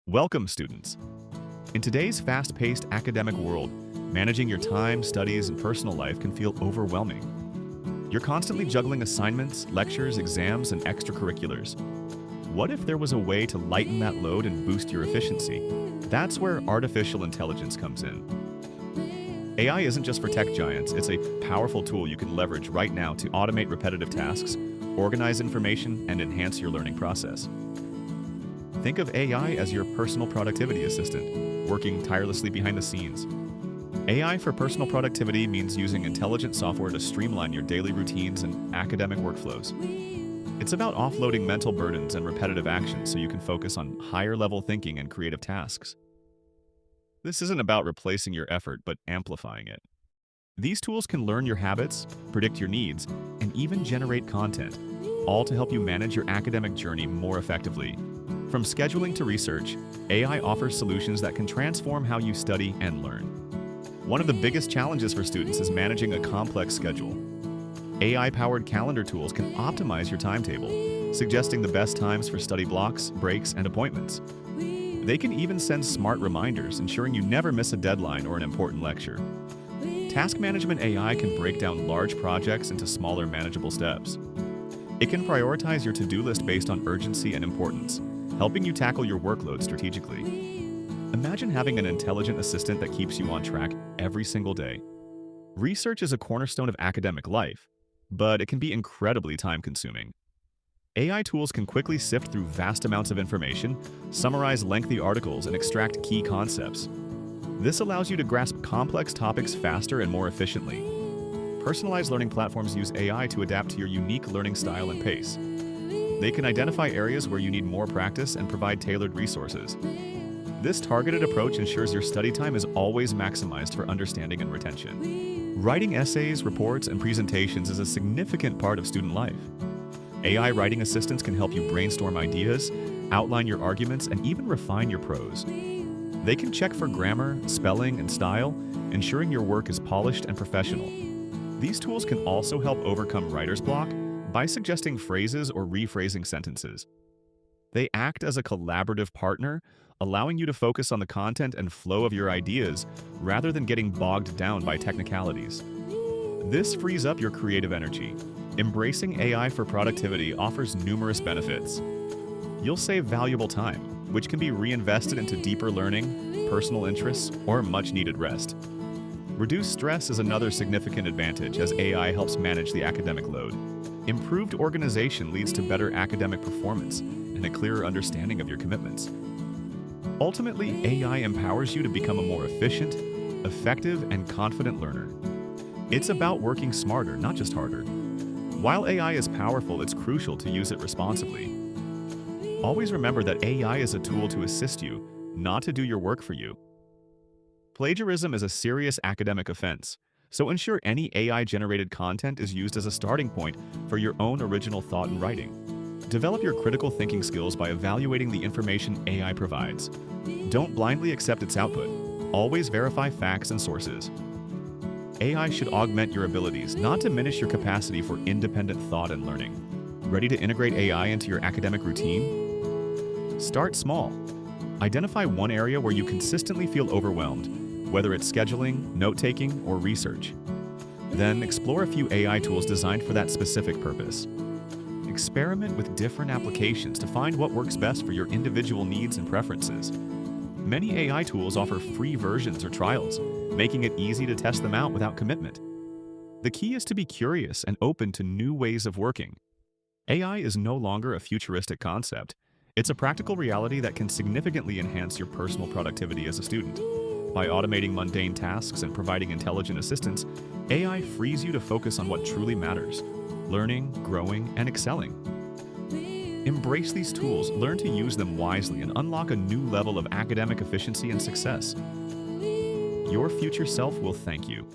Welcome, students. In today's fast-paced academic world, managing your time, studies, and personal life can feel overwhelming. You're constantly juggling assignments, lectures, exams, and extracurriculars. What if there was a way to lighten that load and boost your efficiency? That's where artificial intelligence comes in. AI isn't just for tech giants, it's a powerful tool you can leverage right now to automate repetitive tasks, organize information, and enhance your learning process. Think of AI as your personal productivity assistant, working tirelessly behind the scenes. AI for personal productivity means using intelligent software to streamline your daily routines and academic workflows. It's about offloading mental burdens and repetitive actions so you can focus on higher-level thinking and creative tasks. This isn't about replacing your effort, but amplifying it. These tools can learn your habits, predict your needs, and even generate content, all to help you manage your academic journey more effectively. From scheduling to research, AI offers solutions that can transform how you study and learn. One of the biggest challenges for students is managing a complex schedule. AI-powered calendar tools can optimize your timetable, suggesting the best times for study blocks, breaks, and appointments. They can even send smart reminders, ensuring you never miss a deadline or an important lecture. Task management AI can break down large projects into smaller, manageable steps. It can prioritize your to-do list based on urgency and importance, helping you tackle your workload strategically. Imagine having an intelligent assistant that keeps you on track every single day. Research is a cornerstone of academic life, but it can be incredibly time-consuming. AI tools can quickly sift through vast amounts of information, summarize lengthy articles, and extract key concepts. This allows you to grasp complex topics faster and more efficiently. Personalized learning platforms use AI to adapt to your unique learning style and pace. They can identify areas where you need more practice and provide tailored resources. This targeted approach ensures your study time is always maximized for understanding and retention. Writing essays, reports, and presentations is a significant part of student life. AI writing assistants can help you brainstorm ideas, outline your arguments, and even refine your prose. They can check for grammar, spelling, and style, ensuring your work is polished and professional. These tools can also help overcome writer's block by suggesting phrases or rephrasing sentences. They act as a collaborative partner, allowing you to focus on the content and flow of your ideas rather than getting bogged down by technicalities. This frees up your creative energy. Embracing AI for productivity offers numerous benefits. You'll save valuable time, which can be reinvested into deeper learning, personal interests, or much-needed rest. Reduced stress is another significant advantage as AI helps manage the academic load. Improved organization leads to better academic performance and a clearer understanding of your commitments. Ultimately, AI empowers you to become a more efficient, effective, and confident learner. It's about working smarter, not just harder. While AI is powerful, it's crucial to use it responsibly. Always remember that AI is a tool to assist you, not to do your work for you. Plagiarism is a serious academic offense, so ensure any AI-generated content is used as a starting point for your own original thought and writing. Develop your critical thinking skills by evaluating the information AI provides. Don't blindly accept its output. Always verify facts and sources. AI should augment your abilities, not diminish your capacity for independent thought and learning. Ready to integrate AI into your academic routine? Start small. Identify one area where you consistently feel overwhelmed, whether it's scheduling, note-taking, or research. Then explore a few AI tools designed for that specific purpose. Experiment with different applications to find what works best for your individual needs and preferences. Many AI tools offer free versions or trials, making it easy to test them out without commitment. The key is to be curious and open to new ways of working. AI is no longer a futuristic concept. It's a practical reality that can significantly enhance your personal productivity as a student. By automating mundane tasks and providing intelligent assistance, AI frees you to focus on what truly matters: learning, growing, and excelling. Embrace these tools, learn to use them wisely, and unlock a new level of academic efficiency and success. Your future self will thank you.